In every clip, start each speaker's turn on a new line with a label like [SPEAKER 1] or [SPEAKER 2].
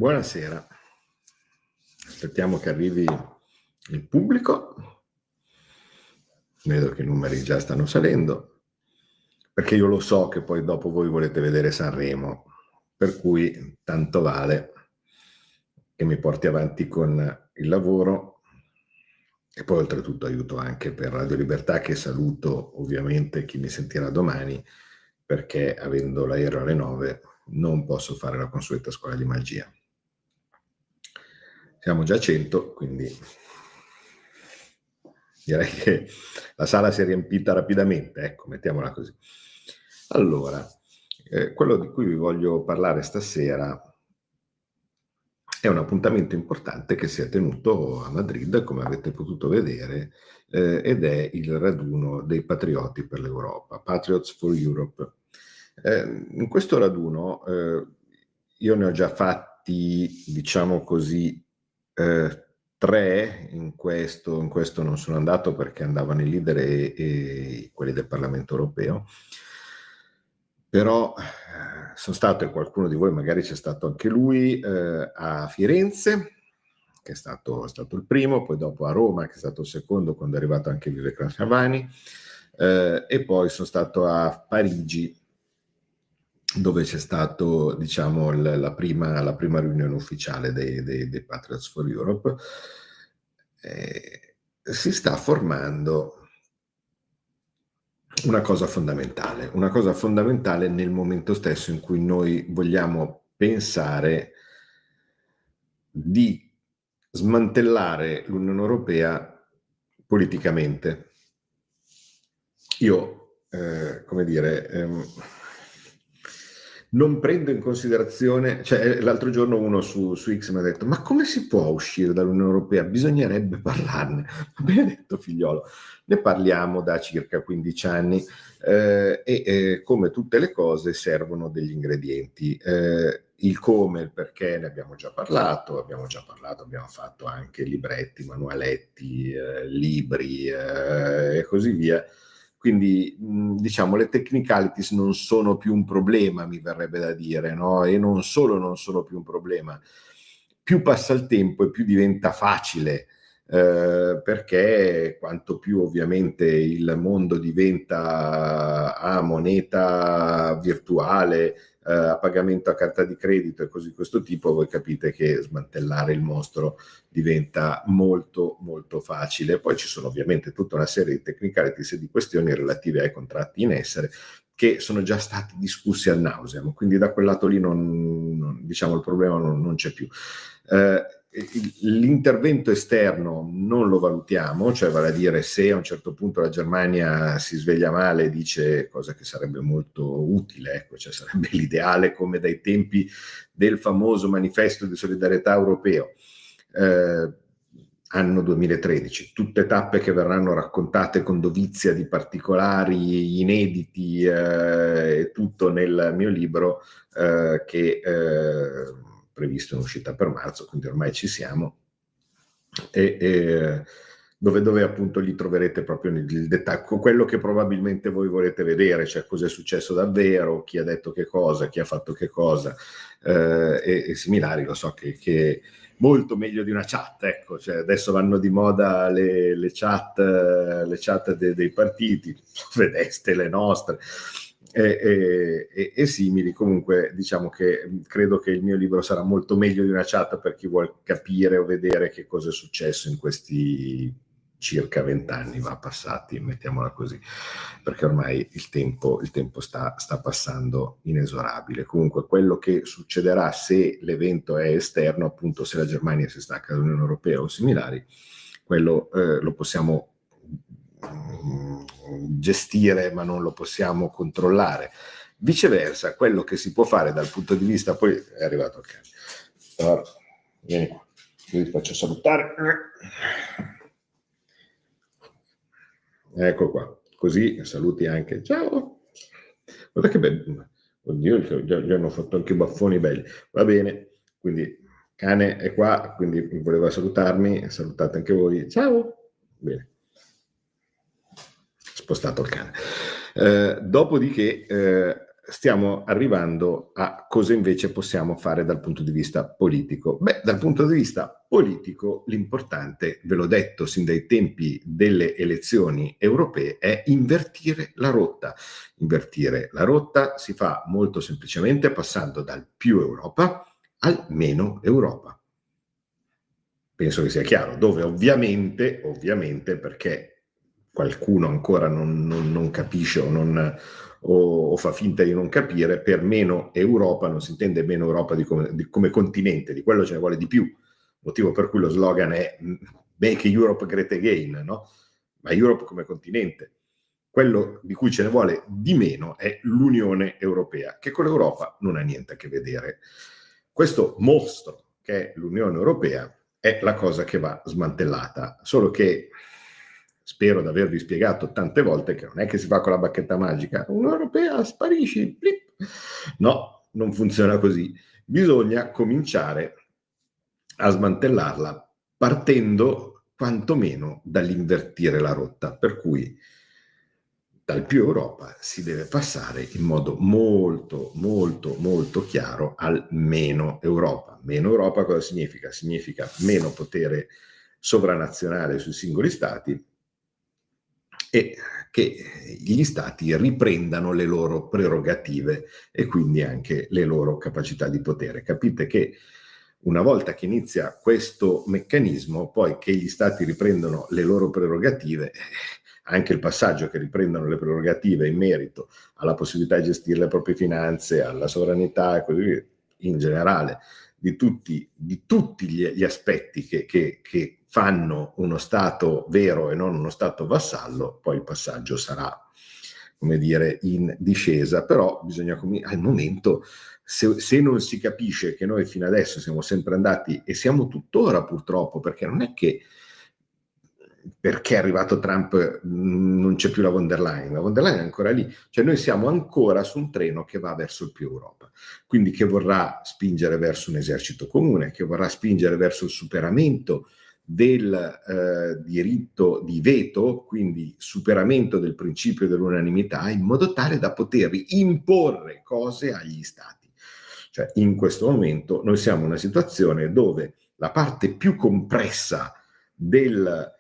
[SPEAKER 1] Buonasera, aspettiamo che arrivi il pubblico, vedo che i numeri già stanno salendo, perché io lo so che poi dopo voi volete vedere Sanremo, per cui tanto vale che mi porti avanti con il lavoro e poi oltretutto aiuto anche per Radio Libertà, che saluto ovviamente chi mi sentirà domani, perché avendo l'aereo alle 9 non posso fare la consueta scuola di magia. Siamo già a 100, quindi direi che la sala si è riempita rapidamente, ecco, mettiamola così. Allora, quello di cui vi voglio parlare stasera è un appuntamento importante che si è tenuto a Madrid, come avete potuto vedere, ed è il raduno dei Patrioti per l'Europa, Patriots for Europe. In questo raduno io ne ho già fatti, diciamo così, 3, in questo non sono andato perché andavano i leader e quelli del Parlamento europeo, però sono stato, e qualcuno di voi magari c'è stato anche lui, a Firenze, che è stato il primo, poi dopo a Roma, che è stato il secondo, quando è arrivato anche Vivek Ramaswamy, e poi sono stato a Parigi, dove c'è stato, diciamo, la prima riunione ufficiale dei Patriots for Europe. Si sta formando una cosa fondamentale nel momento stesso in cui noi vogliamo pensare di smantellare l'Unione Europea politicamente. Io, come dire, non prendo in considerazione, cioè l'altro giorno uno su X mi ha detto: ma come si può uscire dall'Unione Europea? Bisognerebbe parlarne. Va bene detto, figliolo, ne parliamo da circa 15 anni e come tutte le cose servono degli ingredienti. Il come, il perché ne abbiamo già parlato, abbiamo fatto anche libretti, manualetti, libri e così via. Quindi diciamo le technicalities non sono più un problema, mi verrebbe da dire, no? E non solo non sono più un problema, più passa il tempo e più diventa facile, perché quanto più ovviamente il mondo diventa a moneta virtuale, a pagamento a carta di credito e così di questo tipo, voi capite che smantellare il mostro diventa molto molto facile. Poi ci sono ovviamente tutta una serie di technicalities e di questioni relative ai contratti in essere che sono già stati discussi ad nauseam, quindi da quel lato lì diciamo il problema non c'è più. L'intervento esterno non lo valutiamo, cioè vale a dire se a un certo punto la Germania si sveglia male e dice, cosa che sarebbe molto utile, ecco, cioè sarebbe l'ideale come dai tempi del famoso manifesto di solidarietà europeo, anno 2013, tutte tappe che verranno raccontate con dovizia di particolari inediti, tutto nel mio libro che previsto in uscita per marzo, quindi ormai ci siamo, e dove appunto li troverete proprio nel dettaglio, quello che probabilmente voi volete vedere, cioè cosa è successo davvero, chi ha detto che cosa, chi ha fatto che cosa, e similari. Lo so che molto meglio di una chat, ecco, cioè adesso vanno di moda le chat dei partiti, vedeste le nostre e simili. Comunque diciamo che credo che il mio libro sarà molto meglio di una chat per chi vuol capire o vedere che cosa è successo in questi circa 20 anni va passati, mettiamola così, perché ormai il tempo sta passando inesorabile. Comunque quello che succederà se l'evento è esterno, appunto se la Germania si stacca dall'Unione Europea o similari, quello lo possiamo gestire ma non lo possiamo controllare. Viceversa, quello che si può fare dal punto di vista, poi è arrivato il cane, allora, vieni qua, io ti faccio salutare, ecco qua, così saluti anche, ciao, guarda che bello, oddio, gli hanno fatto anche baffoni belli, va bene, quindi cane è qua, quindi voleva salutarmi, salutate anche voi, ciao, bene, spostato il cane. Dopodiché stiamo arrivando a cosa invece possiamo fare dal punto di vista politico. Beh, dal punto di vista politico l'importante, ve l'ho detto sin dai tempi delle elezioni europee, è invertire la rotta. Invertire la rotta si fa molto semplicemente passando dal più Europa al meno Europa. Penso che sia chiaro, dove ovviamente perché qualcuno ancora non capisce o fa finta di non capire, per meno Europa non si intende meno Europa come continente, di quello ce ne vuole di più, motivo per cui lo slogan è Make Europe Great Again, no? Ma Europe come continente. Quello di cui ce ne vuole di meno è l'Unione Europea, che con l'Europa non ha niente a che vedere. Questo mostro che è l'Unione Europea è la cosa che va smantellata, solo che spero di avervi spiegato tante volte che non è che si fa con la bacchetta magica, l'Unione Europea sparisci, blip. No, non funziona così. Bisogna cominciare a smantellarla partendo quantomeno dall'invertire la rotta, per cui dal più Europa si deve passare in modo molto, molto, molto chiaro al meno Europa. Meno Europa cosa significa? Significa meno potere sovranazionale sui singoli stati e che gli stati riprendano le loro prerogative e quindi anche le loro capacità di potere. Capite che una volta che inizia questo meccanismo, poi che gli stati riprendono le loro prerogative, anche il passaggio che riprendono le prerogative in merito alla possibilità di gestire le proprie finanze, alla sovranità e così via, in generale, di tutti gli aspetti che fanno uno Stato vero e non uno Stato vassallo, poi il passaggio sarà, come dire, in discesa, però bisogna, al momento, se non si capisce che noi fino adesso siamo sempre andati, e siamo tuttora purtroppo, perché non è che perché è arrivato Trump non c'è più la von der Leyen è ancora lì, cioè noi siamo ancora su un treno che va verso il più Europa, quindi che vorrà spingere verso un esercito comune, che vorrà spingere verso il superamento del diritto di veto, quindi superamento del principio dell'unanimità, in modo tale da poter imporre cose agli stati. Cioè in questo momento noi siamo in una situazione dove la parte più compressa della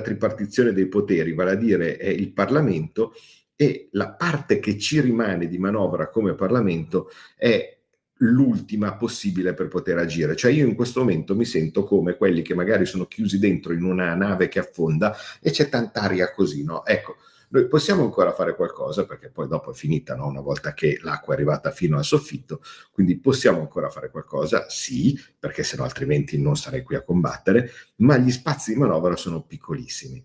[SPEAKER 1] tripartizione dei poteri, vale a dire è il Parlamento, e la parte che ci rimane di manovra come Parlamento è l'ultima possibile per poter agire. Cioè io in questo momento mi sento come quelli che magari sono chiusi dentro in una nave che affonda e c'è tanta aria così, no? Ecco, noi possiamo ancora fare qualcosa, perché poi dopo è finita, no? Una volta che l'acqua è arrivata fino al soffitto, quindi possiamo ancora fare qualcosa? Sì, perché sennò altrimenti non sarei qui a combattere, ma gli spazi di manovra sono piccolissimi.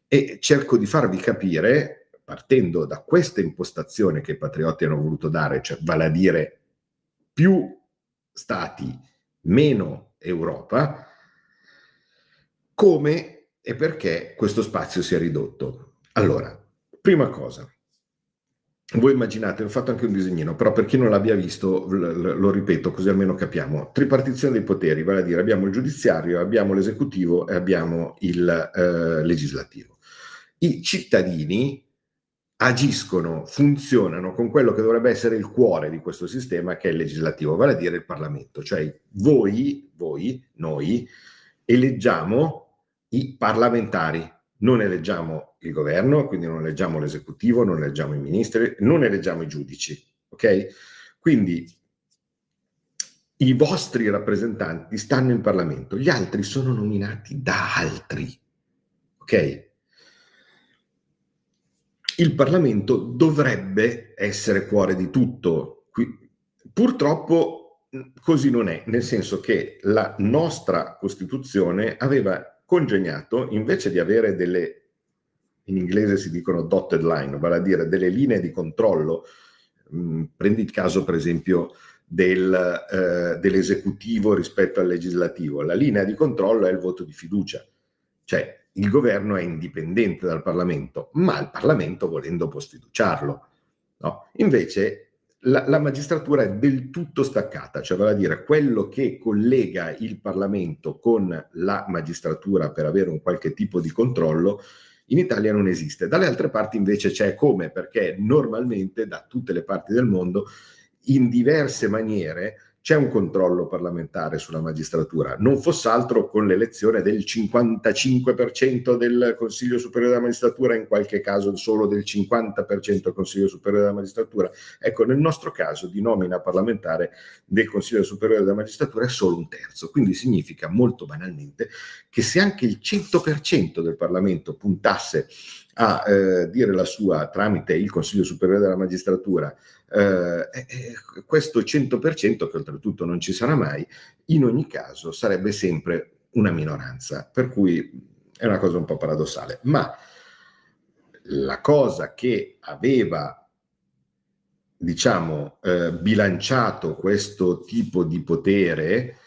[SPEAKER 1] E cerco di farvi capire, partendo da questa impostazione che i patrioti hanno voluto dare, cioè vale a dire più stati, meno Europa, come e perché questo spazio si è ridotto. Allora, prima cosa, voi immaginate, ho fatto anche un disegnino, però per chi non l'abbia visto lo ripeto così almeno capiamo. Tripartizione dei poteri, vale a dire abbiamo il giudiziario, abbiamo l'esecutivo e abbiamo il legislativo. I cittadini agiscono, funzionano con quello che dovrebbe essere il cuore di questo sistema, che è il legislativo, vale a dire il Parlamento. Cioè noi eleggiamo i parlamentari, non eleggiamo il governo, quindi non eleggiamo l'esecutivo, non eleggiamo i ministri, non eleggiamo i giudici, ok? Quindi i vostri rappresentanti stanno in Parlamento, gli altri sono nominati da altri, ok? Il Parlamento dovrebbe essere cuore di tutto. Purtroppo così non è, nel senso che la nostra Costituzione aveva congegnato, invece di avere delle, in inglese si dicono dotted line, vale a dire delle linee di controllo, prendi il caso per esempio dell'esecutivo rispetto al legislativo, la linea di controllo è il voto di fiducia, cioè il governo è indipendente dal Parlamento, ma il Parlamento volendo può sfiduciarlo. No? Invece la magistratura è del tutto staccata, cioè vale a dire quello che collega il Parlamento con la magistratura per avere un qualche tipo di controllo, In Italia non esiste. Dalle altre parti invece c'è. Come? Perché normalmente da tutte le parti del mondo, in diverse maniere, c'è un controllo parlamentare sulla magistratura, non fosse altro con l'elezione del 55% del Consiglio Superiore della Magistratura, in qualche caso solo del 50% del Consiglio Superiore della Magistratura. Ecco, nel nostro caso di nomina parlamentare del Consiglio Superiore della Magistratura è solo un terzo, quindi significa molto banalmente che se anche il 100% del Parlamento puntasse a dire la sua tramite il Consiglio Superiore della Magistratura, questo 100%, che oltretutto non ci sarà mai, in ogni caso sarebbe sempre una minoranza, per cui è una cosa un po' paradossale. Ma la cosa che aveva, diciamo, bilanciato questo tipo di potere,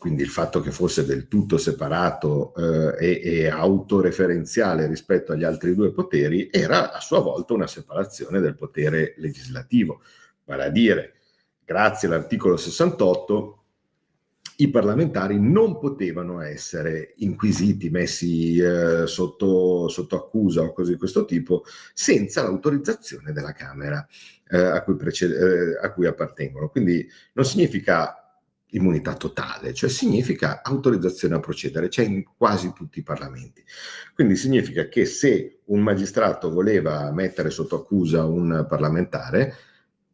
[SPEAKER 1] quindi il fatto che fosse del tutto separato e autoreferenziale rispetto agli altri due poteri, era a sua volta una separazione del potere legislativo. Vale a dire, grazie all'articolo 68, i parlamentari non potevano essere inquisiti, messi sotto accusa o cose di questo tipo, senza l'autorizzazione della Camera a cui appartengono. Quindi non significa immunità totale, cioè significa autorizzazione a procedere, c'è in quasi tutti i parlamenti. Quindi significa che se un magistrato voleva mettere sotto accusa un parlamentare,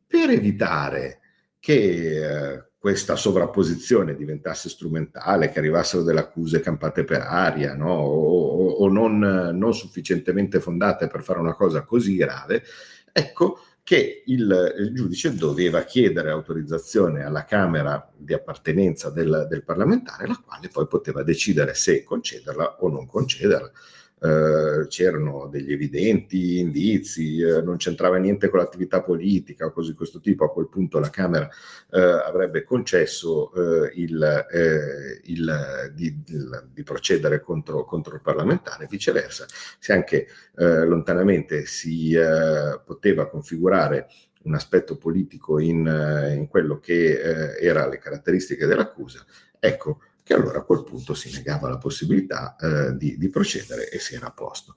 [SPEAKER 1] per evitare che questa sovrapposizione diventasse strumentale, che arrivassero delle accuse campate per aria, no? o non sufficientemente fondate per fare una cosa così grave, ecco che il giudice doveva chiedere autorizzazione alla Camera di appartenenza del parlamentare, la quale poi poteva decidere se concederla o non concederla. C'erano degli evidenti indizi, non c'entrava niente con l'attività politica o cose di questo tipo, a quel punto la Camera avrebbe concesso di procedere contro il parlamentare. Viceversa, se anche lontanamente si poteva configurare un aspetto politico in quello che era le caratteristiche dell'accusa, ecco che allora a quel punto si negava la possibilità di procedere e si era a posto.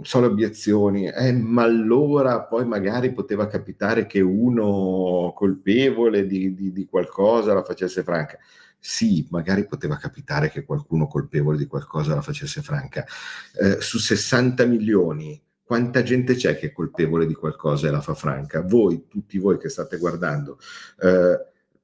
[SPEAKER 1] Sono obiezioni, ma allora poi magari poteva capitare che uno colpevole di qualcosa la facesse franca. Sì, magari poteva capitare che qualcuno colpevole di qualcosa la facesse franca. Su 60 milioni, quanta gente c'è che è colpevole di qualcosa e la fa franca? Voi, tutti voi che state guardando,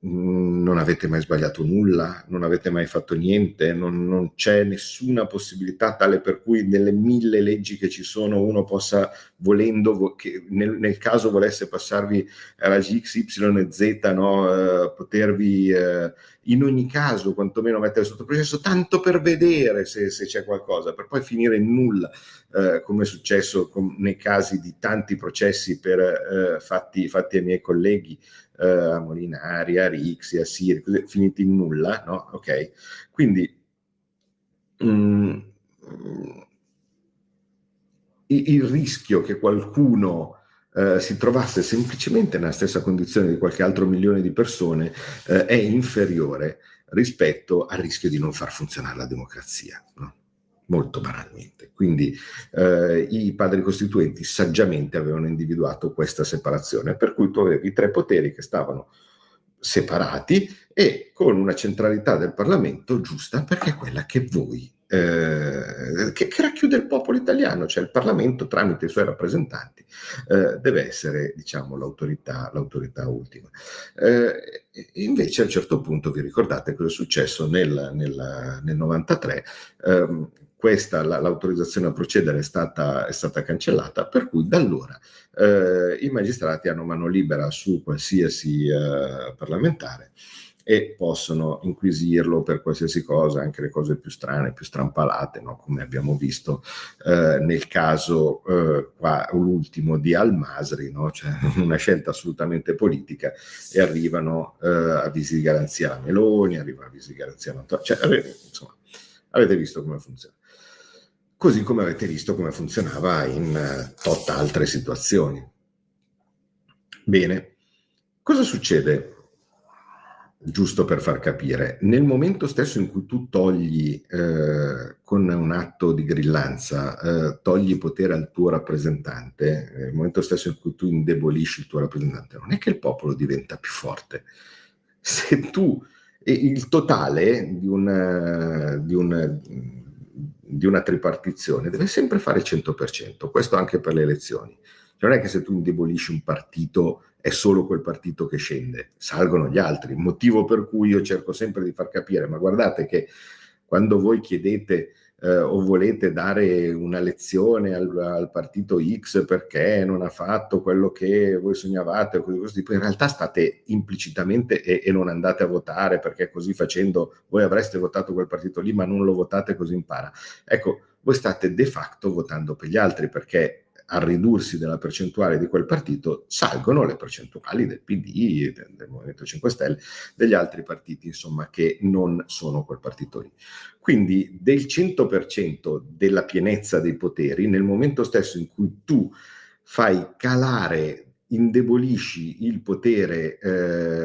[SPEAKER 1] non avete mai sbagliato nulla, non avete mai fatto niente, non c'è nessuna possibilità tale per cui nelle 1000 leggi che ci sono uno possa, volendo, che nel caso volesse passarvi raggi X, Y e Z, no, potervi in ogni caso quantomeno mettere sotto processo, tanto per vedere se c'è qualcosa, per poi finire in nulla, come è successo nei casi di tanti processi per fatti ai miei colleghi, a Molinari, a Rixi, a Siri, così, finiti in nulla, no? Ok? Quindi il rischio che qualcuno si trovasse semplicemente nella stessa condizione di qualche altro milione di persone è inferiore rispetto al rischio di non far funzionare la democrazia, no? Molto banalmente. Quindi i padri costituenti saggiamente avevano individuato questa separazione, per cui tu avevi 3 poteri che stavano separati e con una centralità del Parlamento giusta, perché è quella che voi che racchiude il popolo italiano, cioè il Parlamento tramite i suoi rappresentanti deve essere, diciamo, l'autorità ultima. Invece a un certo punto vi ricordate cosa è successo nel 93? L'autorizzazione a procedere è stata cancellata, per cui da allora i magistrati hanno mano libera su qualsiasi parlamentare e possono inquisirlo per qualsiasi cosa, anche le cose più strane, più strampalate, no? Come abbiamo visto nel caso qua l'ultimo di Al-Masri, no? Cioè, una scelta assolutamente politica, e arrivano avvisi di garanzia alla Meloni, arrivano avvisi di garanzia alla insomma, avete visto come funziona. Così come avete visto come funzionava in tot altre situazioni. Bene, cosa succede giusto per far capire, nel momento stesso in cui tu togli con un atto di grillanza, togli potere al tuo rappresentante, nel momento stesso in cui tu indebolisci il tuo rappresentante, non è che il popolo diventa più forte. Se tu, il totale di una tripartizione deve sempre fare 100%, questo anche per le elezioni. Non è che se tu indebolisci un partito è solo quel partito che scende, salgono gli altri, motivo per cui io cerco sempre di far capire, ma guardate che quando voi chiedete o volete dare una lezione al partito X perché non ha fatto quello che voi sognavate o così questo tipo, in realtà state implicitamente e non andate a votare perché così facendo voi avreste votato quel partito lì ma non lo votate così impara. Ecco, voi state de facto votando per gli altri perché al ridursi della percentuale di quel partito salgono le percentuali del PD, del Movimento 5 Stelle, degli altri partiti, insomma, che non sono quel partito lì. Quindi del 100% della pienezza dei poteri, nel momento stesso in cui tu fai calare, indebolisci il potere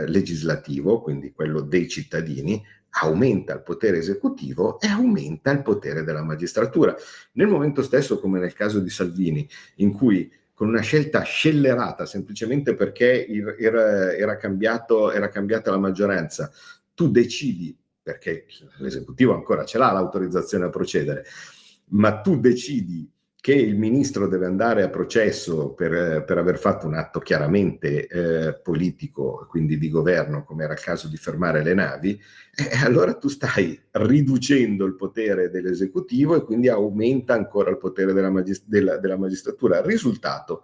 [SPEAKER 1] legislativo, quindi quello dei cittadini, aumenta il potere esecutivo e aumenta il potere della magistratura. Nel momento stesso, come nel caso di Salvini, in cui con una scelta scellerata, semplicemente perché era cambiata la maggioranza, tu decidi, perché l'esecutivo ancora ce l'ha l'autorizzazione a procedere, ma tu decidi che il ministro deve andare a processo per aver fatto un atto chiaramente politico, quindi di governo, come era il caso di fermare le navi, allora tu stai riducendo il potere dell'esecutivo e quindi aumenta ancora il potere della magistratura. Il risultato,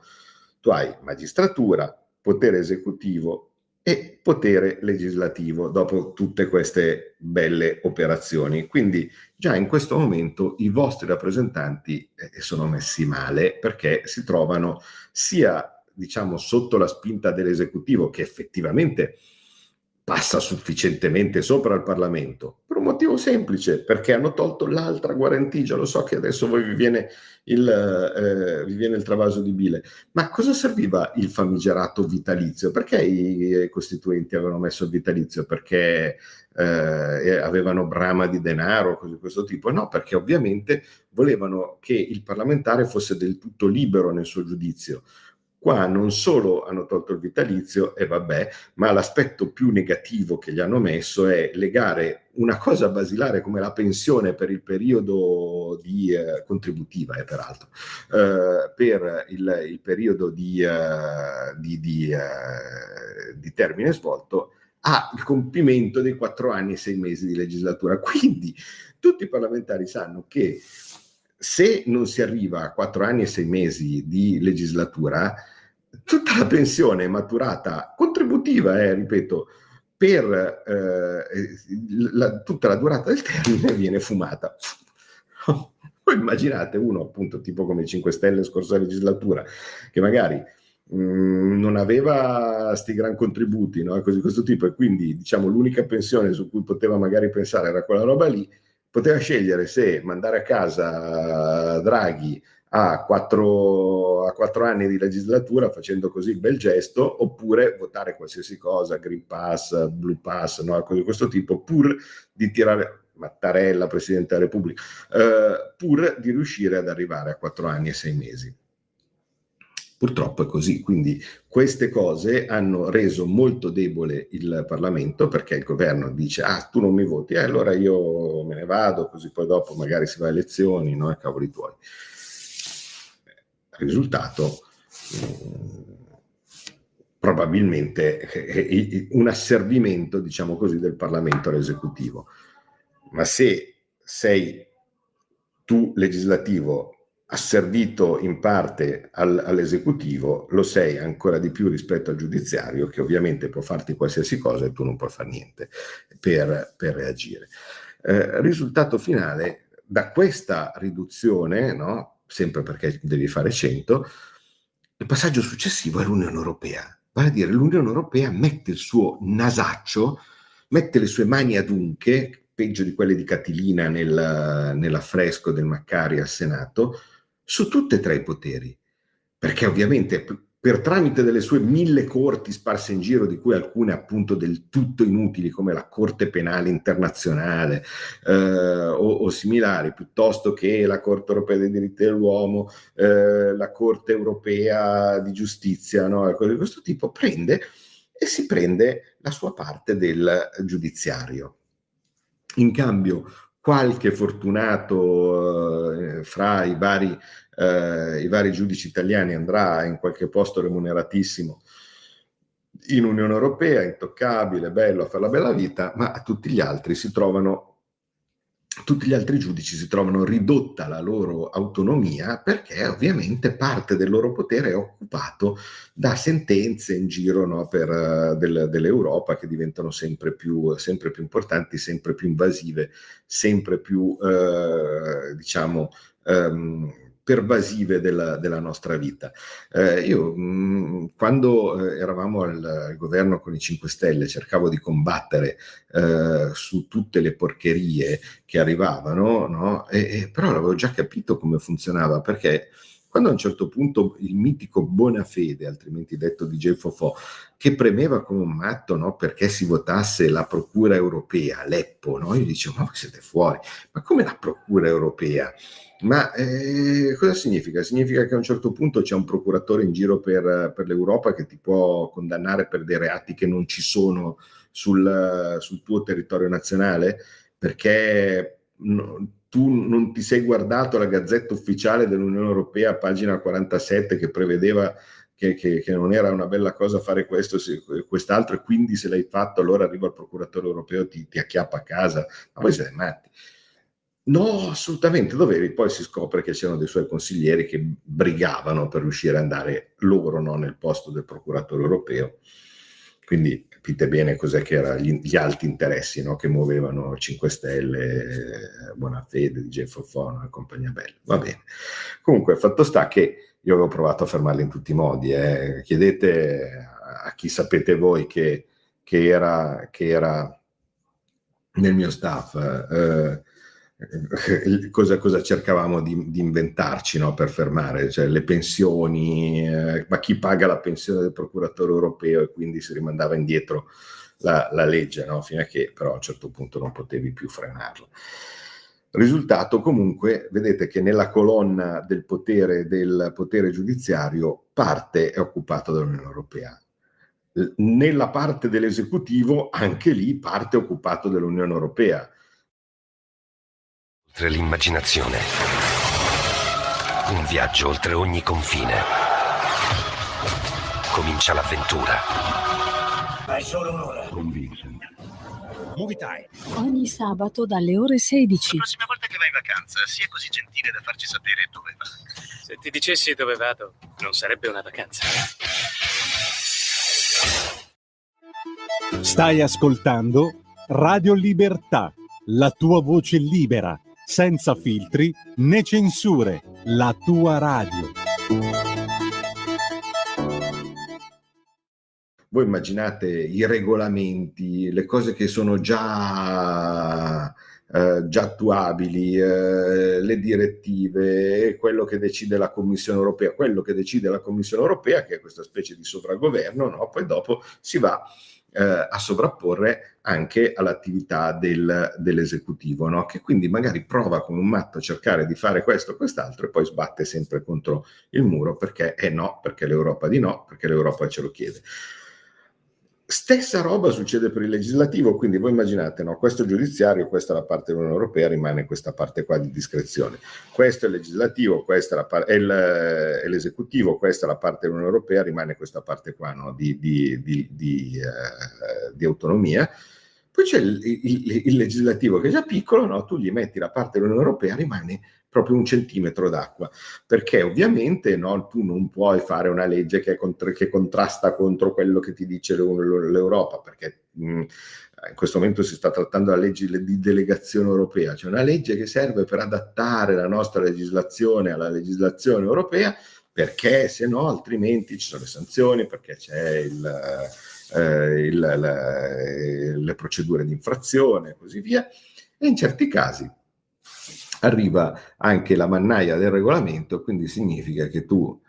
[SPEAKER 1] tu hai magistratura, potere esecutivo e potere legislativo dopo tutte queste belle operazioni. Quindi già in questo momento i vostri rappresentanti sono messi male perché si trovano sia, diciamo, sotto la spinta dell'esecutivo che effettivamente passa sufficientemente sopra il Parlamento, per un motivo semplice, perché hanno tolto l'altra guarentigia. Lo so che adesso voi vi viene il travaso di bile, ma cosa serviva il famigerato vitalizio? Perché i costituenti avevano messo il vitalizio? Perché avevano brama di denaro, cose di questo tipo? No, perché ovviamente volevano che il parlamentare fosse del tutto libero nel suo giudizio. Qua non solo hanno tolto il vitalizio, e vabbè, ma l'aspetto più negativo che gli hanno messo è legare una cosa basilare come la pensione per il periodo di contributiva, peraltro, per il periodo di termine svolto al compimento dei 4 anni e 6 mesi di legislatura. Quindi tutti i parlamentari sanno che se non si arriva a 4 anni e 6 mesi di legislatura, tutta la pensione maturata contributiva, ripeto, per tutta la durata del termine viene fumata. Poi immaginate uno, appunto, tipo come i 5 Stelle scorsa legislatura, che magari non aveva sti gran contributi, no? Così questo tipo, e quindi diciamo l'unica pensione su cui poteva magari pensare era quella roba lì, poteva scegliere se mandare a casa Draghi a 4 anni di legislatura facendo così il bel gesto, oppure votare qualsiasi cosa, Green Pass, Blue Pass, no? Cose di questo tipo, pur di tirare Mattarella, Presidente della Repubblica, pur di riuscire ad arrivare a 4 anni e 6 mesi. Purtroppo è così, quindi queste cose hanno reso molto debole il Parlamento, perché il governo dice tu non mi voti, allora io me ne vado, così poi dopo magari si va a elezioni, no? E cavoli tuoi. Risultato, probabilmente un asservimento, diciamo così, del Parlamento all'esecutivo. Ma se sei tu legislativo asservito in parte all'esecutivo, lo sei ancora di più rispetto al giudiziario, che ovviamente può farti qualsiasi cosa e tu non puoi fare niente per reagire. Risultato finale, da questa riduzione, no? Sempre perché devi fare 100, il passaggio successivo è l'Unione Europea. Vale a dire, l'Unione Europea mette il suo nasaccio, mette le sue mani adunche, peggio di quelle di Catilina nell'affresco del Maccari al Senato, su tutti e tre i poteri. Perché ovviamente per tramite delle sue 1000 corti sparse in giro, di cui alcune appunto del tutto inutili, come la Corte Penale Internazionale o similari, piuttosto che la Corte Europea dei Diritti dell'Uomo, la Corte Europea di Giustizia, no? Cose di questo tipo, prende e si prende la sua parte del giudiziario. In cambio, qualche fortunato fra i vari giudici italiani andrà in qualche posto remuneratissimo in Unione Europea, intoccabile, bello, a fare la bella vita, ma tutti gli altri giudici si trovano ridotta la loro autonomia, perché ovviamente parte del loro potere è occupato da sentenze in giro, no, dell'Europa, che diventano sempre più importanti, sempre più invasive, sempre più pervasive della nostra vita. Io quando eravamo al governo con i 5 Stelle cercavo di combattere su tutte le porcherie che arrivavano, no? Però avevo già capito come funzionava, perché quando a un certo punto il mitico Bonafede, altrimenti detto DJ Fofò, che premeva come un matto, no, perché si votasse la Procura Europea, l'EPPO, no? Io dicevo, ma voi siete fuori, ma come la Procura Europea? Ma cosa significa? Significa che a un certo punto c'è un procuratore in giro per l'Europa che ti può condannare per dei reati che non ci sono sul tuo territorio nazionale, perché tu non ti sei guardato la Gazzetta Ufficiale dell'Unione Europea, pagina 47, che prevedeva che non era una bella cosa fare questo, quest'altro, e quindi se l'hai fatto allora arriva il procuratore europeo, ti acchiappa a casa. Ma voi siete matti? No, assolutamente, dovevi. Poi si scopre che c'erano dei suoi consiglieri che brigavano per riuscire ad andare loro, no, nel posto del procuratore europeo. Quindi capite bene cos'è che erano gli alti interessi, no, che muovevano 5 Stelle, Bonafede, DJ Fofò e compagnia bella. Va bene. Comunque, fatto sta che io avevo provato a fermarli in tutti i modi. Chiedete a chi sapete voi che era nel mio staff, cosa cercavamo di inventarci, no, per fermare, cioè le pensioni, ma chi paga la pensione del procuratore europeo, e quindi si rimandava indietro la legge, no, fino a che però a un certo punto non potevi più frenarla. Risultato, comunque, vedete che nella colonna del potere giudiziario parte è occupata dall'Unione Europea. Nella parte dell'esecutivo, anche lì, parte occupato dall'Unione Europea.
[SPEAKER 2] Oltre l'immaginazione, un viaggio oltre ogni confine. Comincia l'avventura.
[SPEAKER 3] Hai solo un'ora.
[SPEAKER 2] Con Vincent.
[SPEAKER 3] Movie Time.
[SPEAKER 4] Ogni sabato dalle ore 16.
[SPEAKER 5] La prossima volta che vai in vacanza, sia così gentile da farci sapere dove va.
[SPEAKER 6] Se ti dicessi dove vado, non sarebbe una vacanza.
[SPEAKER 7] Stai ascoltando Radio Libertà, la tua voce libera, senza filtri né censure, la tua radio.
[SPEAKER 1] Voi immaginate i regolamenti, le cose che sono già attuabili, le direttive, quello che decide la Commissione Europea, che è questa specie di sovragoverno, no? Poi dopo si va a sovrapporre anche all'attività dell'esecutivo, no? Che quindi magari prova come un matto a cercare di fare questo o quest'altro e poi sbatte sempre contro il muro, perché no, perché l'Europa perché l'Europa ce lo chiede. Stessa roba succede per il legislativo, quindi voi immaginate, no? Questo è il giudiziario, questa è la parte dell'Unione Europea, rimane questa parte qua di discrezione. Questo è il legislativo, questa è l'esecutivo, questa è la parte dell'Unione Europea, rimane questa parte qua, no? di autonomia. Poi c'è il legislativo che è già piccolo, no? Tu gli metti la parte dell'Unione Europea, rimane proprio 1 centimetro d'acqua, perché ovviamente, no, tu non puoi fare una legge che contrasta contro quello che ti dice l'Europa, perché in questo momento si sta trattando la legge di delegazione europea, cioè una legge che serve per adattare la nostra legislazione alla legislazione europea, perché se no altrimenti ci sono le sanzioni, perché c'è le procedure di infrazione e così via, e in certi casi arriva anche la mannaia del regolamento, quindi significa che tu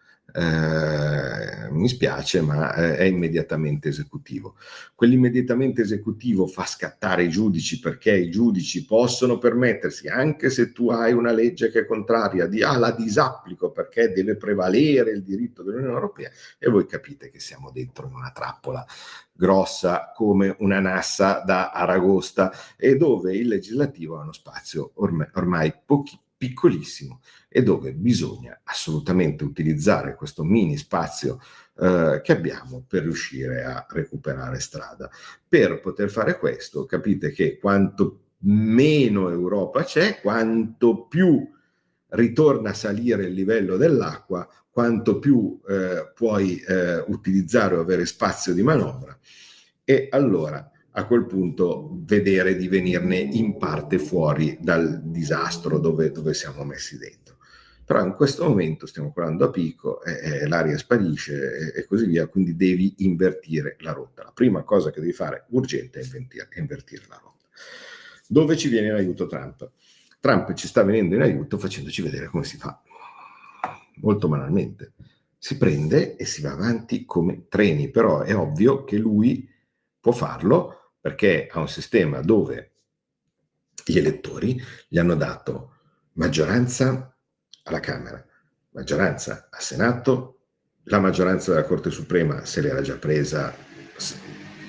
[SPEAKER 1] mi spiace, ma è immediatamente esecutivo. Quell'immediatamente esecutivo fa scattare i giudici, perché i giudici possono permettersi, anche se tu hai una legge che è contraria, la disapplico perché deve prevalere il diritto dell'Unione Europea, e voi capite che siamo dentro in una trappola grossa come una nassa da aragosta, e dove il legislativo ha uno spazio ormai piccolissimo, e dove bisogna assolutamente utilizzare questo mini spazio che abbiamo per riuscire a recuperare strada. Per poter fare questo, capite che quanto meno Europa c'è, quanto più ritorna a salire il livello dell'acqua, quanto più puoi utilizzare o avere spazio di manovra, e allora a quel punto vedere di venirne in parte fuori dal disastro dove siamo messi dentro. Però in questo momento stiamo curando a picco, l'aria sparisce e così via, quindi devi invertire la rotta. La prima cosa che devi fare urgente è invertire la rotta. Dove ci viene in aiuto Trump? Trump ci sta venendo in aiuto facendoci vedere come si fa, molto banalmente. Si prende e si va avanti come treni, però è ovvio che lui può farlo perché ha un sistema dove gli elettori gli hanno dato maggioranza alla Camera, maggioranza al Senato, la maggioranza della Corte Suprema se l'era già presa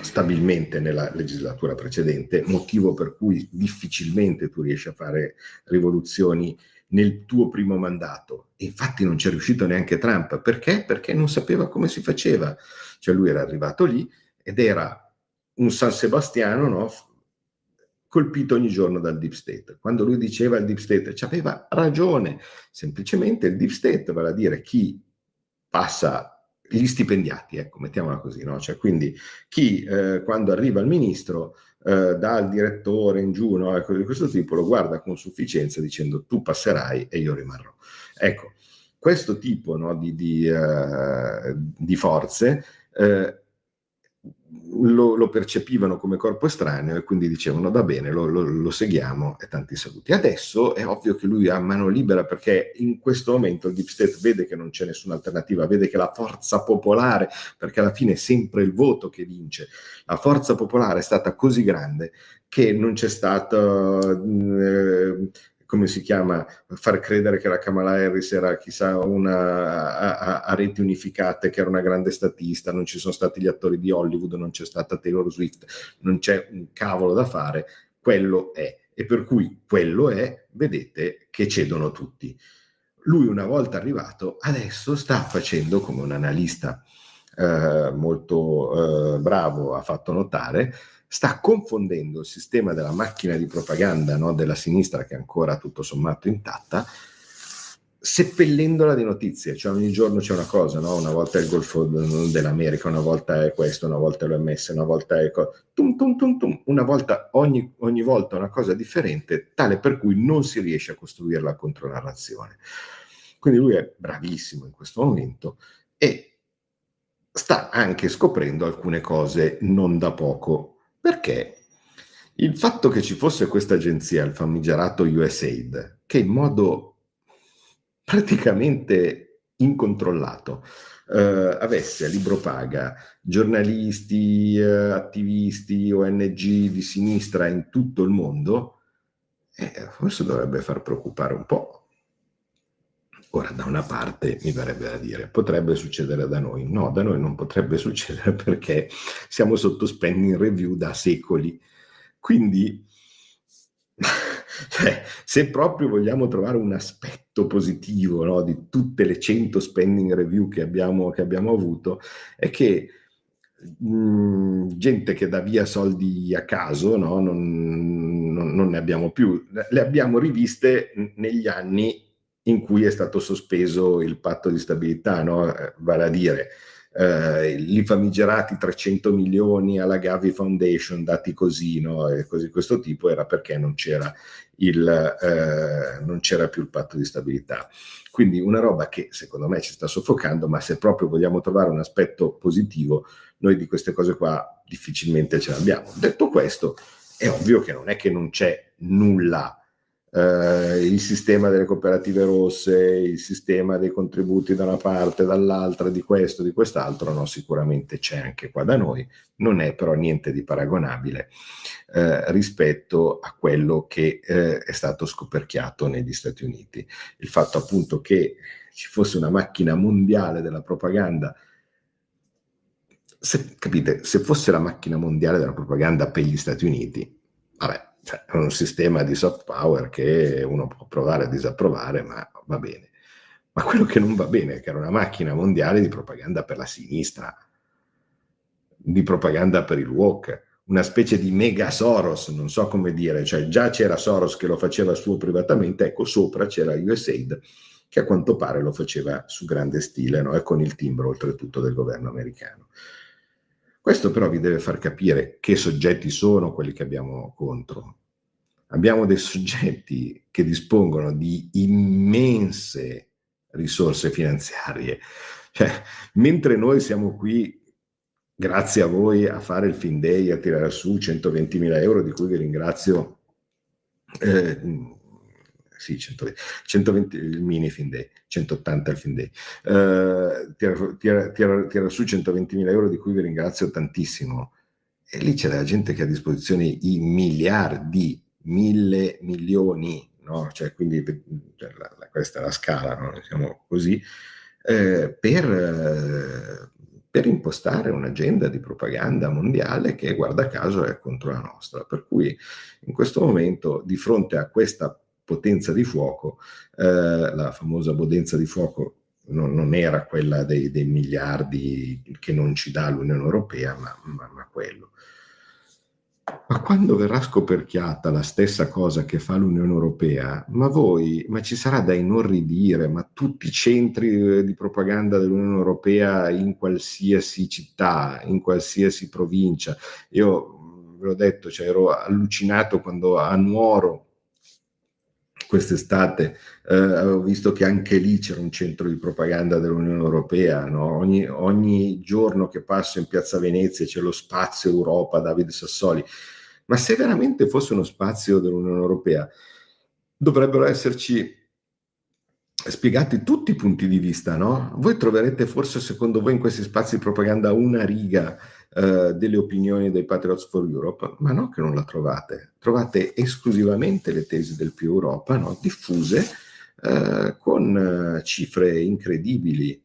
[SPEAKER 1] stabilmente nella legislatura precedente, motivo per cui difficilmente tu riesci a fare rivoluzioni nel tuo primo mandato. E infatti non c'è riuscito neanche Trump. Perché? Perché non sapeva come si faceva. Cioè lui era arrivato lì ed era un San Sebastiano, no? Colpito ogni giorno dal deep state. Quando lui diceva il deep state, c'aveva ragione. Semplicemente il deep state, vale a dire chi passa gli stipendiati, ecco, mettiamola così, no? Cioè, quindi chi quando arriva il ministro dal direttore in giù, no? Ecco, di questo tipo, lo guarda con sufficienza dicendo tu passerai e io rimarrò. Ecco, questo tipo, no, di forze lo percepivano come corpo estraneo e quindi dicevano va bene, lo seguiamo e tanti saluti. Adesso è ovvio che lui ha mano libera, perché in questo momento il Deep State vede che non c'è nessuna alternativa, vede che la forza popolare, perché alla fine è sempre il voto che vince, la forza popolare è stata così grande che non c'è stato come si chiama, far credere che la Kamala Harris era chissà una a reti unificate, che era una grande statista, non ci sono stati gli attori di Hollywood, non c'è stata Taylor Swift, non c'è un cavolo da fare, quello è. E per cui quello è, vedete che cedono tutti. Lui una volta arrivato, adesso sta facendo, come un analista molto bravo ha fatto notare, sta confondendo il sistema della macchina di propaganda, no, della sinistra, che è ancora tutto sommato intatta, seppellendola di notizie. Cioè ogni giorno c'è una cosa, no? Una volta è il Golfo dell'America, una volta è questo, una volta è l'OMS, una volta è tum tum tum tum, una volta ogni volta una cosa differente, tale per cui non si riesce a costruire la contronarrazione. Quindi lui è bravissimo in questo momento e sta anche scoprendo alcune cose non da poco. Perché il fatto che ci fosse questa agenzia, il famigerato USAID, che in modo praticamente incontrollato avesse a libro paga giornalisti, attivisti, ONG di sinistra in tutto il mondo, forse dovrebbe far preoccupare un po'. Ora, da una parte mi verrebbe da dire, potrebbe succedere da noi. No, da noi non potrebbe succedere perché siamo sotto spending review da secoli. Quindi, cioè, se proprio vogliamo trovare un aspetto positivo, no, di tutte le 100 spending review che abbiamo avuto, è che gente che dà via soldi a caso, no, non ne abbiamo più. Le abbiamo riviste negli anni in cui è stato sospeso il patto di stabilità, no? Vale a dire i famigerati 300 milioni alla Gavi Foundation dati così, no? E così questo tipo era perché non c'era più il patto di stabilità. Quindi una roba che secondo me ci sta soffocando, ma se proprio vogliamo trovare un aspetto positivo, noi di queste cose qua difficilmente ce l'abbiamo. Detto questo, è ovvio che non è che non c'è nulla il sistema delle cooperative rosse, il sistema dei contributi da una parte, dall'altra, di questo, di quest'altro, no, sicuramente c'è anche qua da noi, non è però niente di paragonabile rispetto a quello che è stato scoperchiato negli Stati Uniti. Il fatto appunto che ci fosse una macchina mondiale della propaganda, capite, se fosse la macchina mondiale della propaganda per gli Stati Uniti, vabbè, cioè, è un sistema di soft power che uno può provare a disapprovare, ma va bene. Ma quello che non va bene è che era una macchina mondiale di propaganda per la sinistra, di propaganda per il woke, una specie di mega Soros, non so come dire, cioè già c'era Soros che lo faceva suo privatamente, ecco, sopra c'era USAID che a quanto pare lo faceva su grande stile, no? E con il timbro oltretutto del governo americano. Questo però vi deve far capire che soggetti sono quelli che abbiamo contro. Abbiamo dei soggetti che dispongono di immense risorse finanziarie. Cioè, mentre noi siamo qui, grazie a voi, a fare il Fin Day, a tirare su 120.000 euro, di cui vi ringrazio, sì, 120 il mini Fin Day, 180 il Fin Day, tira su 120.000 euro, di cui vi ringrazio tantissimo, e lì c'è della gente che ha a disposizione i miliardi, 1.000 milioni, no? Cioè, quindi questa è la scala, no? Siamo così, per impostare un'agenda di propaganda mondiale che, guarda caso, è contro la nostra. Per cui in questo momento, di fronte a questa potenza di fuoco, la famosa potenza di fuoco non era quella dei miliardi che non ci dà l'Unione Europea, ma quello. Ma quando verrà scoperchiata la stessa cosa che fa l'Unione Europea, ma ci sarà da inorridire, ma tutti i centri di propaganda dell'Unione Europea in qualsiasi città, in qualsiasi provincia. Io ve l'ho detto, cioè, ero allucinato quando a Nuoro quest'estate avevo visto che anche lì c'era un centro di propaganda dell'Unione Europea, no? Ogni giorno che passo in Piazza Venezia c'è lo spazio Europa, David Sassoli. Ma se veramente fosse uno spazio dell'Unione Europea, dovrebbero esserci spiegati tutti i punti di vista, no? Voi troverete forse, secondo voi, in questi spazi di propaganda una riga delle opinioni dei Patriots for Europe, ma no, che non la trovate. Trovate esclusivamente le tesi del più Europa, no? Diffuse con cifre incredibili,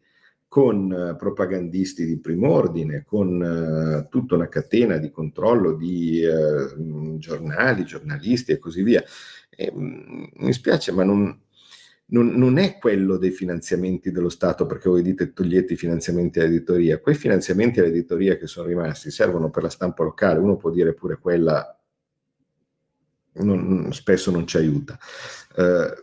[SPEAKER 1] con propagandisti di prim'ordine, con tutta una catena di controllo di giornali, giornalisti e così via. E, mi spiace, ma non è quello dei finanziamenti dello Stato, perché voi dite togliete i finanziamenti all'editoria. Quei finanziamenti all'editoria che sono rimasti servono per la stampa locale. Uno può dire pure quella spesso non ci aiuta,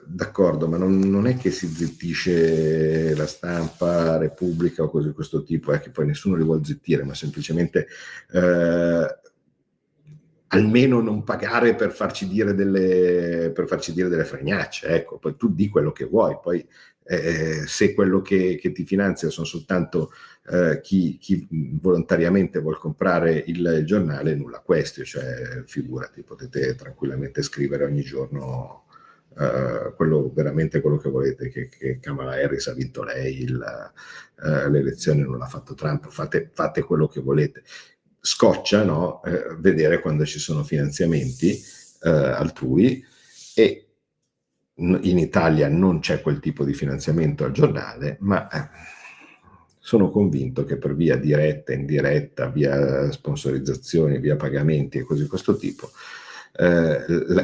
[SPEAKER 1] d'accordo, ma non è che si zittisce la stampa, Repubblica o cose di questo tipo, che poi nessuno li vuol zittire, ma semplicemente almeno non pagare per farci dire delle fregnacce, ecco. Poi tu di quello che vuoi, poi se quello che ti finanzia sono soltanto chi volontariamente vuol comprare il giornale, nulla questo, cioè figurati, potete tranquillamente scrivere ogni giorno veramente quello che volete, che Kamala Harris ha vinto lei le elezioni, non l'ha fatto Trump, fate quello che volete. Scoccia, no? Vedere quando ci sono finanziamenti altrui, e in Italia non c'è quel tipo di finanziamento al giornale, ma sono convinto che per via diretta, indiretta, via sponsorizzazioni, via pagamenti e cose di questo tipo,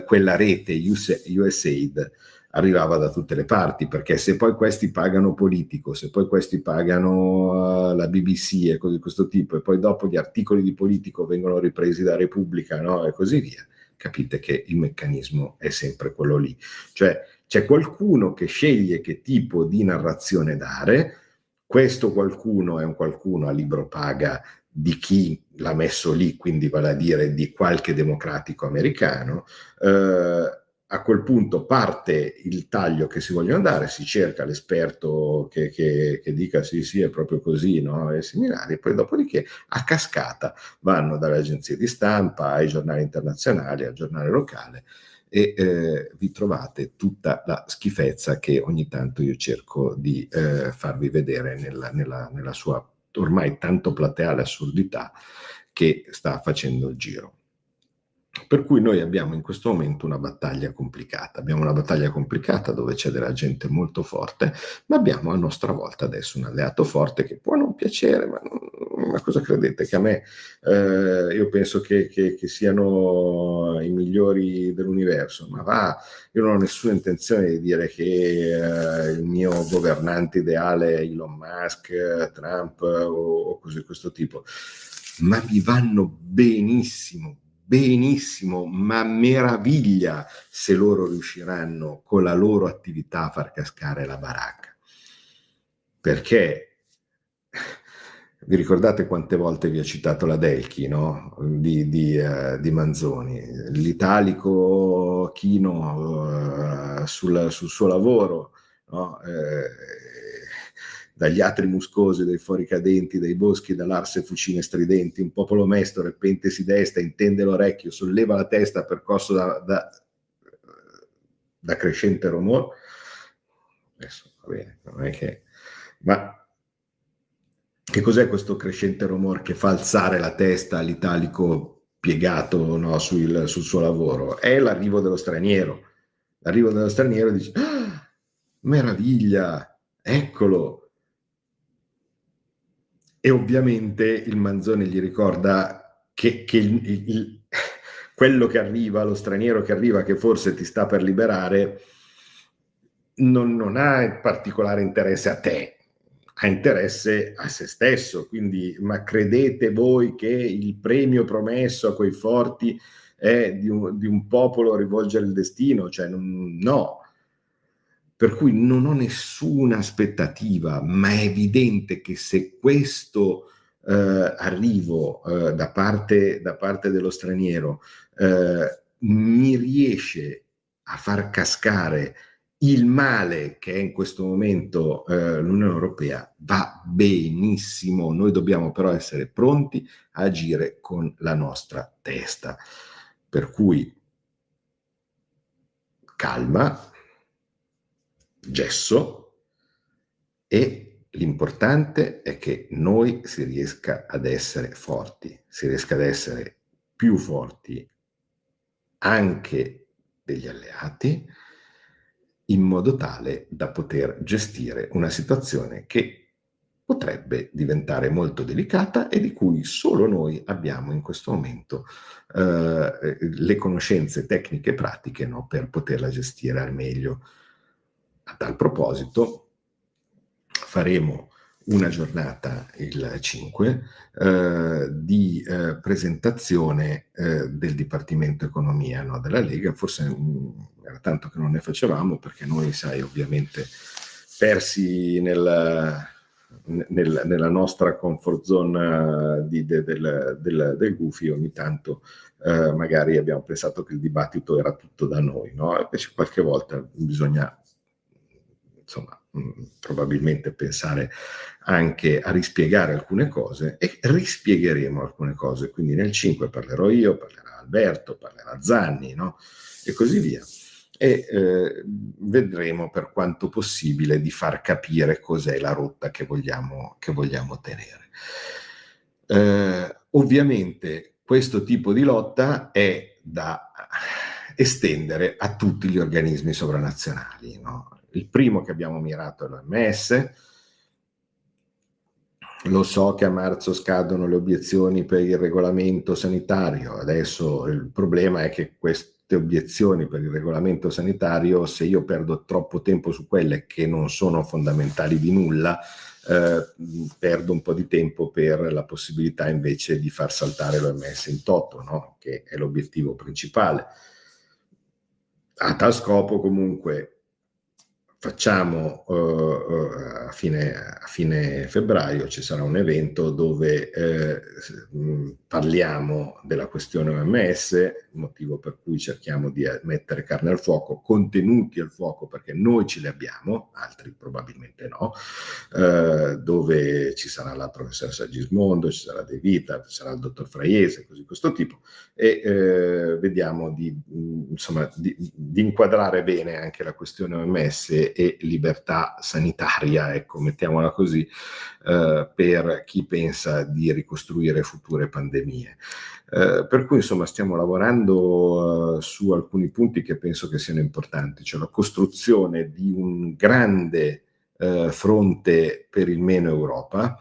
[SPEAKER 1] quella rete USAID arrivava da tutte le parti, perché se poi questi pagano Politico, se poi questi pagano la BBC e cose di questo tipo, e poi dopo gli articoli di Politico vengono ripresi da Repubblica, no? E così via, capite che il meccanismo è sempre quello lì. Cioè c'è qualcuno che sceglie che tipo di narrazione dare, questo qualcuno è un qualcuno a libro paga di chi l'ha messo lì, quindi vale a dire di qualche democratico americano. A quel punto parte il taglio che si vogliono dare, si cerca l'esperto che dica sì, è proprio così, no? E similari, poi dopodiché a cascata vanno dalle agenzie di stampa ai giornali internazionali, al giornale locale, e vi trovate tutta la schifezza che ogni tanto io cerco di farvi vedere nella sua ormai tanto plateale assurdità che sta facendo il giro. Per cui noi abbiamo in questo momento una battaglia complicata. Abbiamo una battaglia complicata dove c'è della gente molto forte, ma abbiamo a nostra volta adesso un alleato forte che può non piacere, ma cosa credete? Che a me, io penso che siano i migliori dell'universo, ma va, io non ho nessuna intenzione di dire che il mio governante ideale è Elon Musk, Trump o cose di questo tipo, ma mi vanno benissimo, ma meraviglia se loro riusciranno con la loro attività a far cascare la baracca. Perché vi ricordate quante volte vi ho citato la Delchi, no? di Manzoni, l'italico chino sul suo lavoro, no? Dagli atri muscosi, dai fuoricadenti, dai boschi, dall'arse fucine stridenti, un popolo mesto, repente si desta, intende l'orecchio, solleva la testa percosso da crescente rumore. Adesso va bene, non è che... Ma che cos'è questo crescente rumore che fa alzare la testa all'italico piegato, no, sul suo lavoro? È l'arrivo dello straniero. L'arrivo dello straniero dice, ah, meraviglia, eccolo. E ovviamente il Manzoni gli ricorda che quello che arriva, lo straniero che arriva, che forse ti sta per liberare, non ha particolare interesse a te, ha interesse a se stesso. Quindi, ma credete voi che il premio promesso a quei forti è di un popolo rivolgere il destino? Cioè, no. Per cui non ho nessuna aspettativa, ma è evidente che se questo arrivo da parte dello straniero mi riesce a far cascare il male che è in questo momento l'Unione Europea, va benissimo. Noi dobbiamo però essere pronti a agire con la nostra testa. Per cui calma, gesso, e l'importante è che noi si riesca ad essere forti, si riesca ad essere più forti anche degli alleati, in modo tale da poter gestire una situazione che potrebbe diventare molto delicata e di cui solo noi abbiamo in questo momento le conoscenze tecniche e pratiche, no, per poterla gestire al meglio. A tal proposito faremo una giornata il 5 di presentazione del Dipartimento Economia, no, della Lega. Forse era tanto che non ne facevamo, perché noi, sai, ovviamente persi nella nostra comfort zone del Goofy, ogni tanto magari abbiamo pensato che il dibattito era tutto da noi, no? Invece qualche volta bisogna, insomma, probabilmente pensare anche a rispiegare alcune cose, e rispiegheremo alcune cose. Quindi nel 5 parlerò io, parlerà Alberto, parlerà Zanni, no? E così via. E vedremo per quanto possibile di far capire cos'è la rotta che vogliamo tenere. Ovviamente questo tipo di lotta è da estendere a tutti gli organismi sovranazionali, no? Il primo che abbiamo mirato è l'OMS. Lo so che a marzo scadono le obiezioni per il regolamento sanitario. Adesso il problema è che queste obiezioni per il regolamento sanitario, se io perdo troppo tempo su quelle che non sono fondamentali di nulla, perdo un po' di tempo per la possibilità invece di far saltare l'OMS in toto, no? Che è l'obiettivo principale. A tal scopo, comunque, facciamo a fine febbraio ci sarà un evento dove parliamo della questione OMS, il motivo per cui cerchiamo di mettere carne al fuoco, contenuti al fuoco, perché noi ce li abbiamo, altri probabilmente no, dove ci sarà la professoressa Gismondo, ci sarà De Vita, ci sarà il dottor Fraiese, così questo tipo, e vediamo di inquadrare bene anche la questione OMS e libertà sanitaria, ecco, mettiamola così, per chi pensa di ricostruire future pandemie. Per cui insomma stiamo lavorando su alcuni punti che penso che siano importanti, cioè la costruzione di un grande fronte per il meno Europa,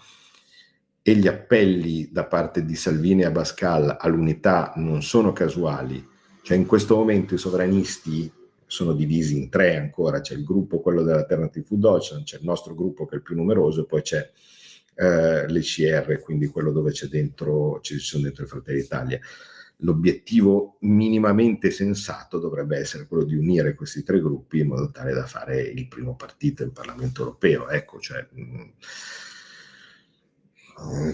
[SPEAKER 1] e gli appelli da parte di Salvini e Abascal all'unità non sono casuali, cioè in questo momento i sovranisti sono divisi in tre ancora, c'è il gruppo, quello dell'Alternative for Deutschland, c'è il nostro gruppo che è il più numeroso, e poi c'è l'ECR, quindi quello dove ci sono dentro i Fratelli d'Italia. L'obiettivo minimamente sensato dovrebbe essere quello di unire questi tre gruppi in modo tale da fare il primo partito in Parlamento europeo. Ecco, cioè,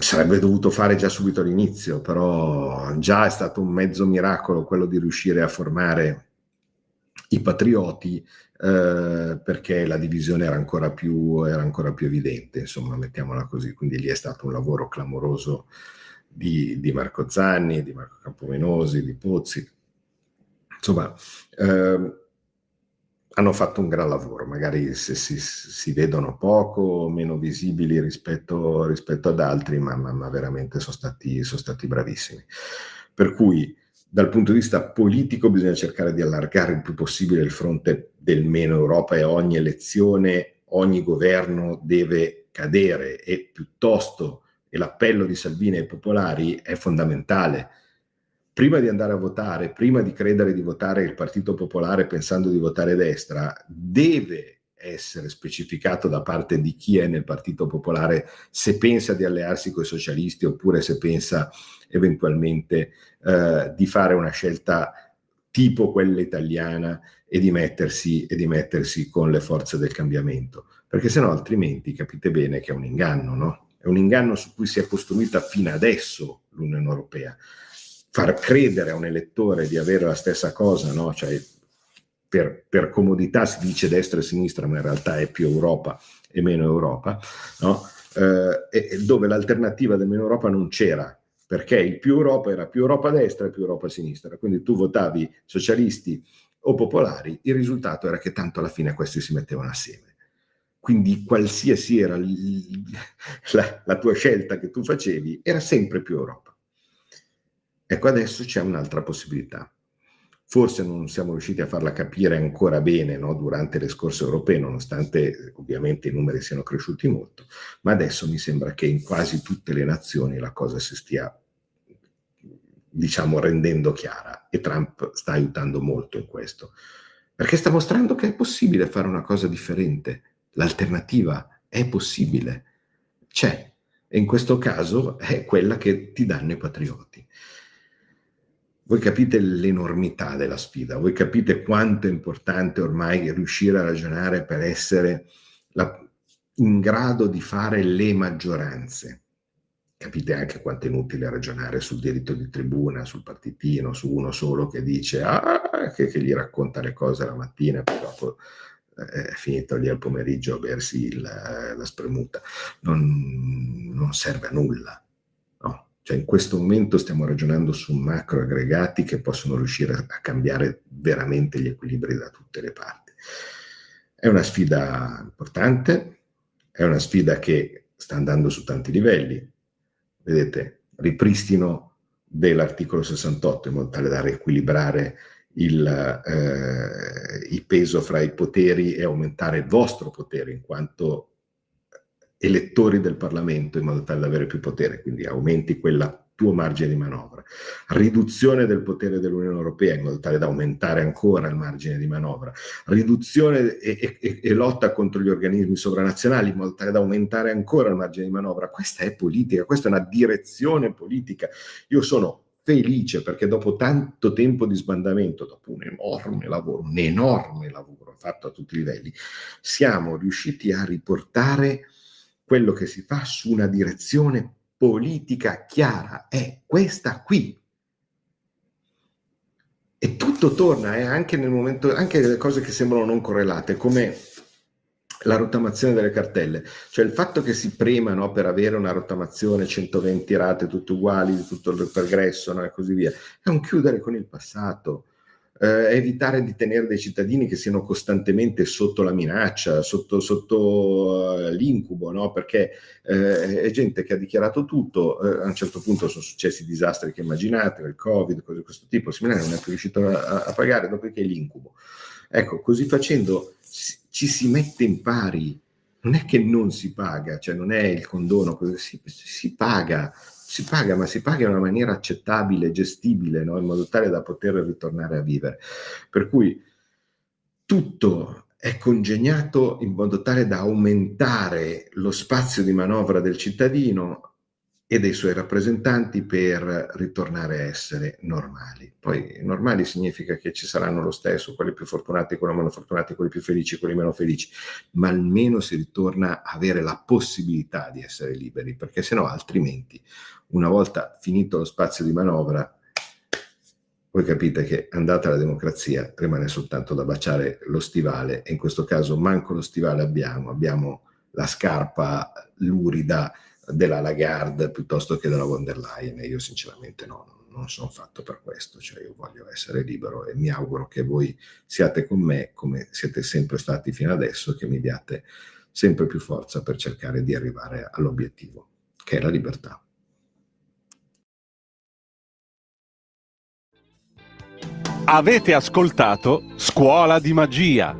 [SPEAKER 1] sarebbe dovuto fare già subito all'inizio, però già è stato un mezzo miracolo quello di riuscire a formare i patrioti, perché la divisione era ancora più evidente, insomma, mettiamola così. Quindi lì è stato un lavoro clamoroso di Marco Zanni, di Marco Campomenosi, di Pozzi, insomma, hanno fatto un gran lavoro, magari se si vedono poco, meno visibili rispetto ad altri, ma veramente sono stati bravissimi. Per cui dal punto di vista politico bisogna cercare di allargare il più possibile il fronte del meno Europa, e ogni elezione, ogni governo deve cadere, e piuttosto, e l'appello di Salvini ai popolari è fondamentale, prima di andare a votare, prima di credere di votare il Partito Popolare pensando di votare destra, deve essere specificato da parte di chi è nel Partito Popolare se pensa di allearsi con i socialisti, oppure se pensa eventualmente di fare una scelta tipo quella italiana e di mettersi con le forze del cambiamento, perché sennò altrimenti capite bene che è un inganno, no? È un inganno su cui si è costruita fino adesso l'Unione Europea. Far credere a un elettore di avere la stessa cosa, no? Cioè, per comodità si dice destra e sinistra, ma in realtà è più Europa e meno Europa, no? Dove l'alternativa del meno Europa non c'era, perché il più Europa era più Europa a destra e più Europa a sinistra. Quindi tu votavi socialisti o popolari, il risultato era che tanto alla fine questi si mettevano assieme. Quindi qualsiasi era la tua scelta che tu facevi, era sempre più Europa. Ecco, adesso c'è un'altra possibilità. Forse non siamo riusciti a farla capire ancora bene, no, durante le scorse europee, nonostante ovviamente i numeri siano cresciuti molto, ma adesso mi sembra che in quasi tutte le nazioni la cosa si stia, diciamo, rendendo chiara, e Trump sta aiutando molto in questo, perché sta mostrando che è possibile fare una cosa differente. L'alternativa è possibile, c'è, e in questo caso è quella che ti danno i patrioti. Voi capite l'enormità della sfida, voi capite quanto è importante ormai riuscire a ragionare per essere in grado di fare le maggioranze. Capite anche quanto è inutile ragionare sul diritto di tribuna, sul partitino, su uno solo che dice che gli racconta le cose la mattina, poi dopo è finito lì al pomeriggio a bersi la spremuta. Non serve a nulla. Cioè in questo momento stiamo ragionando su macro aggregati che possono riuscire a cambiare veramente gli equilibri da tutte le parti. È una sfida importante, è una sfida che sta andando su tanti livelli. Vedete, ripristino dell'articolo 68 in modo tale da riequilibrare il peso fra i poteri e aumentare il vostro potere in quanto elettori del Parlamento, in modo tale da avere più potere, quindi aumenti quella tuo margine di manovra. Riduzione del potere dell'Unione Europea in modo tale da aumentare ancora il margine di manovra. Riduzione e lotta contro gli organismi sovranazionali in modo tale da aumentare ancora il margine di manovra. Questa è politica, questa è una direzione politica. Io sono felice perché dopo tanto tempo di sbandamento, dopo un enorme lavoro fatto a tutti i livelli, siamo riusciti a riportare quello che si fa su una direzione politica chiara. È questa qui. E tutto torna, anche nel momento, anche le cose che sembrano non correlate, come la rottamazione delle cartelle, cioè il fatto che si prema, no, per avere una rottamazione 120 rate tutte uguali, tutto il progresso, no, e così via, è un chiudere con il passato, evitare di tenere dei cittadini che siano costantemente sotto la minaccia, sotto l'incubo, no? Perché è gente che ha dichiarato tutto, a un certo punto sono successi disastri che immaginate, il Covid, cose di questo tipo, il seminario non è più riuscito a pagare, dopodiché l'incubo. Ecco, così facendo ci si mette in pari, non è che non si paga, cioè non è il condono, si paga, ma si paga in una maniera accettabile, gestibile, no? In modo tale da poter ritornare a vivere. Per cui tutto è congegnato in modo tale da aumentare lo spazio di manovra del cittadino e dei suoi rappresentanti per ritornare a essere normali. Poi normali significa che ci saranno lo stesso, quelli più fortunati, quelli meno fortunati, quelli più felici, quelli meno felici, ma almeno si ritorna a avere la possibilità di essere liberi, perché sennò altrimenti, una volta finito lo spazio di manovra, voi capite che andata la democrazia rimane soltanto da baciare lo stivale, e in questo caso manco lo stivale abbiamo la scarpa lurida della Lagarde piuttosto che della von der Leyen, e io sinceramente non sono fatto per questo, cioè io voglio essere libero e mi auguro che voi siate con me come siete sempre stati fino adesso, che mi diate sempre più forza per cercare di arrivare all'obiettivo, che è la libertà.
[SPEAKER 7] Avete ascoltato Scuola di Magia.